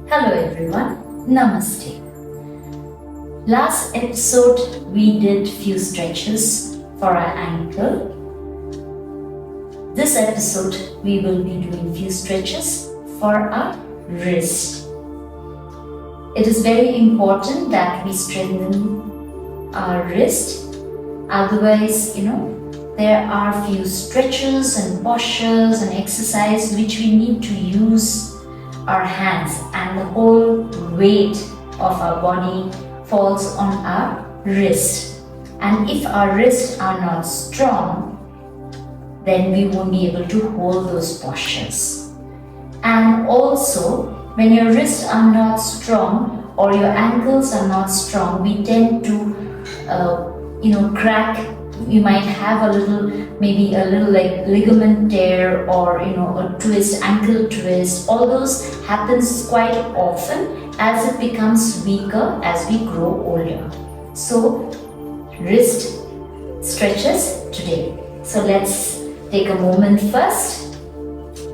Hello everyone, Namaste. Last episode we did few stretches for our ankle. This episode we will be doing few stretches for our wrist. It is very important that we strengthen our wrist. Otherwise, there are few stretches and postures and exercise which we need to use our hands, and the whole weight of our body falls on our wrist. And if our wrists are not strong, then we won't be able to hold those postures. And also, when your wrists are not strong or your ankles are not strong, we tend to crack. You might have maybe a little like ligament tear or a twist, ankle twist. All those happens quite often as it becomes weaker as we grow older. So wrist stretches today. So let's take a moment first.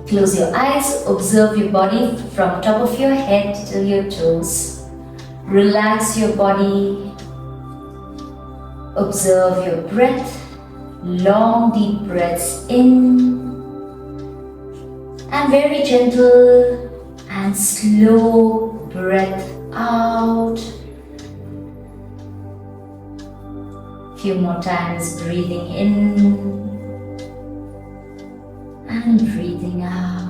Close your eyes, observe your body from top of your head till your toes. Relax your body. Observe your breath, long deep breaths in and very gentle and slow breath out. Few more times breathing in and breathing out.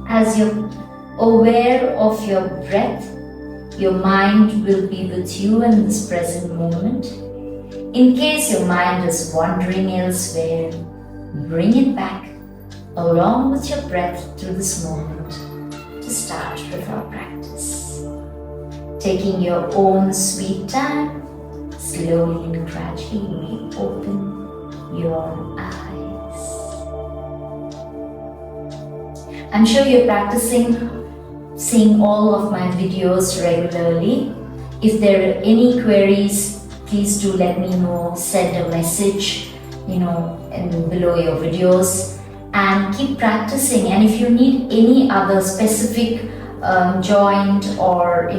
As you're aware of your breath, your mind will be with you in this present moment. In case your mind is wandering elsewhere, bring it back along with your breath to this moment to start with our practice. Taking your own sweet time, slowly and gradually open your eyes. I'm sure you're practicing seeing all of my videos regularly. If there are any queries, please do let me know. Send a message, below your videos, and keep practicing. And if you need any other specific joint or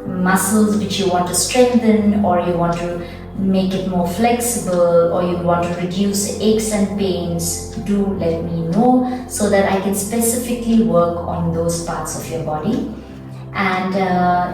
muscles which you want to strengthen, or you want to make it more flexible, or you want to reduce aches and pains, do let me know so that I can specifically work on those parts of your body. And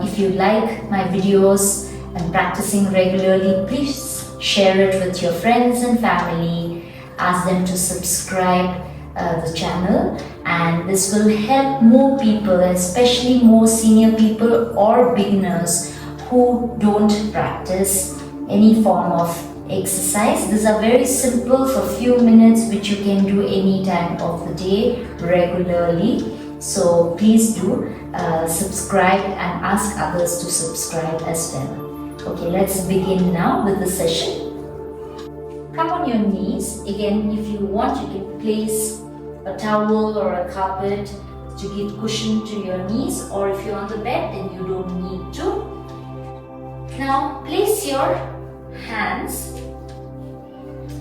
if you like my videos and practicing regularly, please share it with your friends and family. Ask them to subscribe the channel, and this will help more people, especially more senior people or beginners who don't practice any form of exercise. These are very simple for few minutes which you can do any time of the day regularly. So please do subscribe and ask others to subscribe as well. Okay, let's begin now with the session. Come on your knees. Again, if you want, you can place a towel or a carpet to give cushion to your knees, or if you're on the bed, then you don't need to. Now place your hands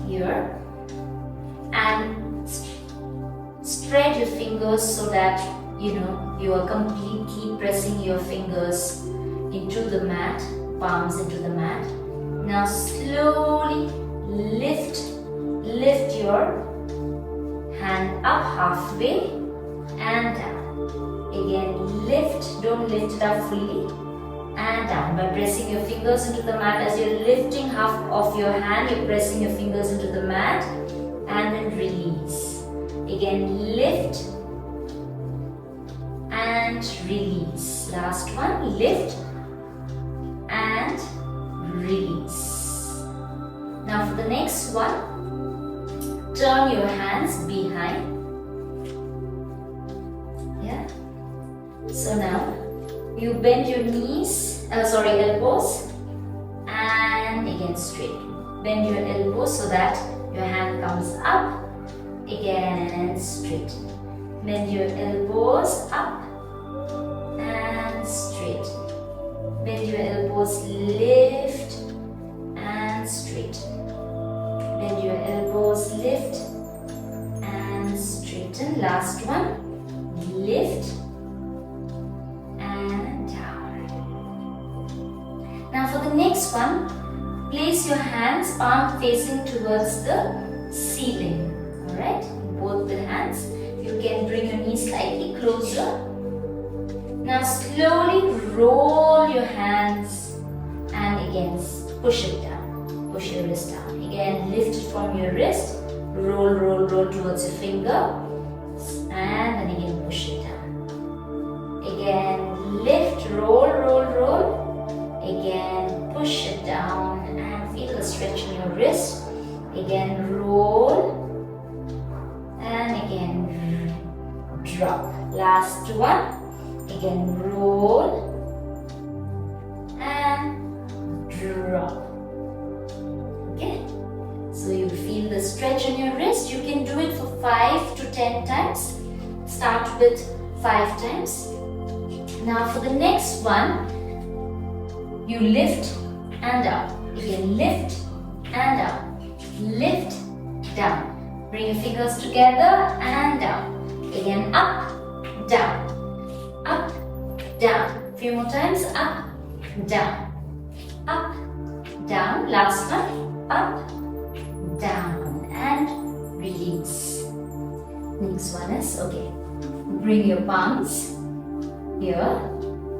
here and spread your fingers so that you are completely pressing your fingers into the mat, palms into the mat. Now slowly lift your hand up halfway and down. Again, lift, don't lift it up fully, and down by pressing your fingers into the mat. As you're lifting half of your hand, you're pressing your fingers into the mat and then release. Again, lift and release. Last one, lift and release. Now for the next one, turn your hands behind. Yeah. So now you bend your elbows, and again straight. Bend your elbows so that Your hand comes up, again and straight. Bend your elbows up and straight. Bend your elbows, lift and straight. Bend your elbows, lift and straighten. Last one, lift and down. Now for the next one, place your hands palm facing towards the ceiling. Alright, both the hands. You can bring your knees slightly closer. Now slowly roll your hands and again push it down. Push your wrist down. Again lift it from your wrist. Roll, roll, roll towards your finger. And then again push it down. Again lift, roll, roll, roll. Again push it down and feel the stretch in your wrist. Again roll. And again drop. Last one. Again roll and drop. Okay. So you feel the stretch in your wrist. You can do it for 5 to 10 times. Start with 5 times. Now for the next one, you lift and up. Again lift and up. Lift, down. Bring your fingers together and down. Again up, down. Up, down. Few more times. Up, down. Up, down. Last one. Up, down. And release. Next one is, okay. Bring your palms here,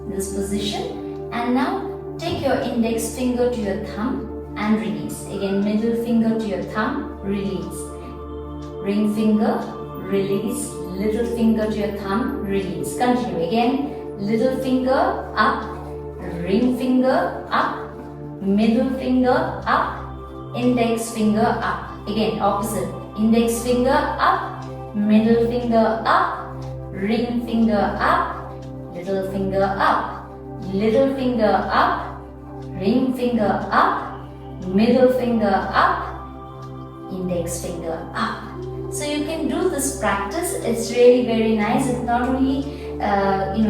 this position. And now take your index finger to your thumb and release. Again, middle finger to your thumb, release. Ring finger, release. Little finger to your thumb, release. Continue. Again, little finger up, ring finger up, middle finger up, index finger up. Again, opposite. Index finger up, middle finger up, ring finger up, little finger up, little finger up, ring finger up, middle finger up, index finger up. So you can do this practice. It's really very nice. It not only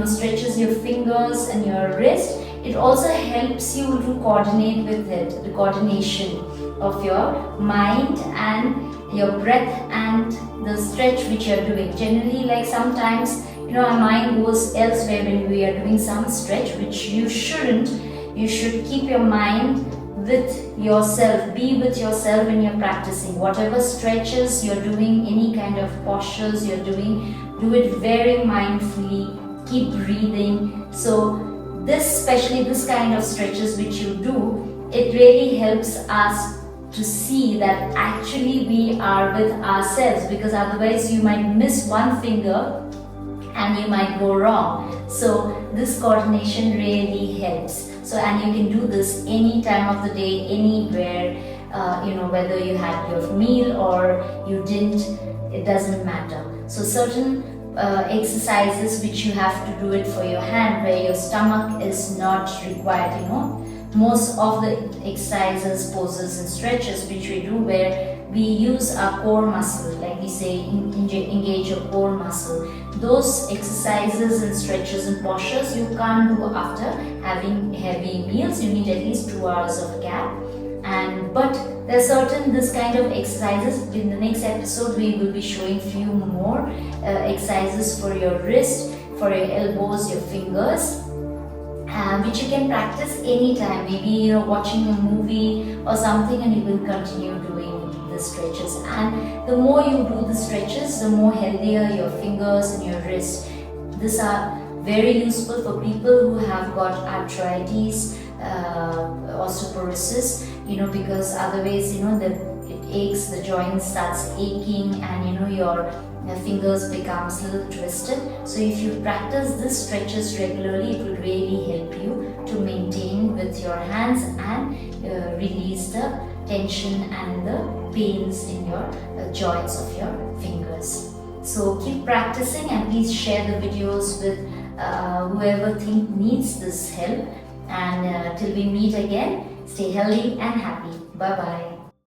stretches your fingers and your wrist, it also helps you to coordinate with it, the coordination of your mind and your breath and the stretch which you are doing. Generally, like sometimes, our mind goes elsewhere when we are doing some stretch, which you shouldn't. You should keep your mind with yourself, be with yourself when you're practicing. Whatever stretches you're doing, any kind of postures you're doing, do it very mindfully, keep breathing. So especially this kind of stretches which you do, it really helps us to see that actually we are with ourselves, because otherwise you might miss one finger and you might go wrong. So this coordination really helps. So, and you can do this any time of the day, anywhere, whether you had your meal or you didn't, it doesn't matter. So certain exercises which you have to do it for your hand, where your stomach is not required, Most of the exercises, poses and stretches which we do, where we use our core muscle, like we say, engage your core muscle. Those exercises and stretches and postures you can't do after having heavy meals. You need at least 2 hours of gap. But there are certain this kind of exercises. In the next episode, we will be showing few more exercises for your wrist, for your elbows, your fingers, which you can practice anytime. Maybe you're watching a movie or something and you will continue doing the stretches. And the more you do the stretches, the more healthier your fingers and your wrist. These are very useful for people who have got arthritis, osteoporosis, because otherwise, it aches, the joint starts aching, and your fingers becomes a little twisted. So if you practice these stretches regularly, it will really help you to maintain with your hands and release the tension and the pains in your joints of your fingers. So keep practicing, and please share the videos with whoever needs this help. And till we meet again, stay healthy and happy. Bye bye.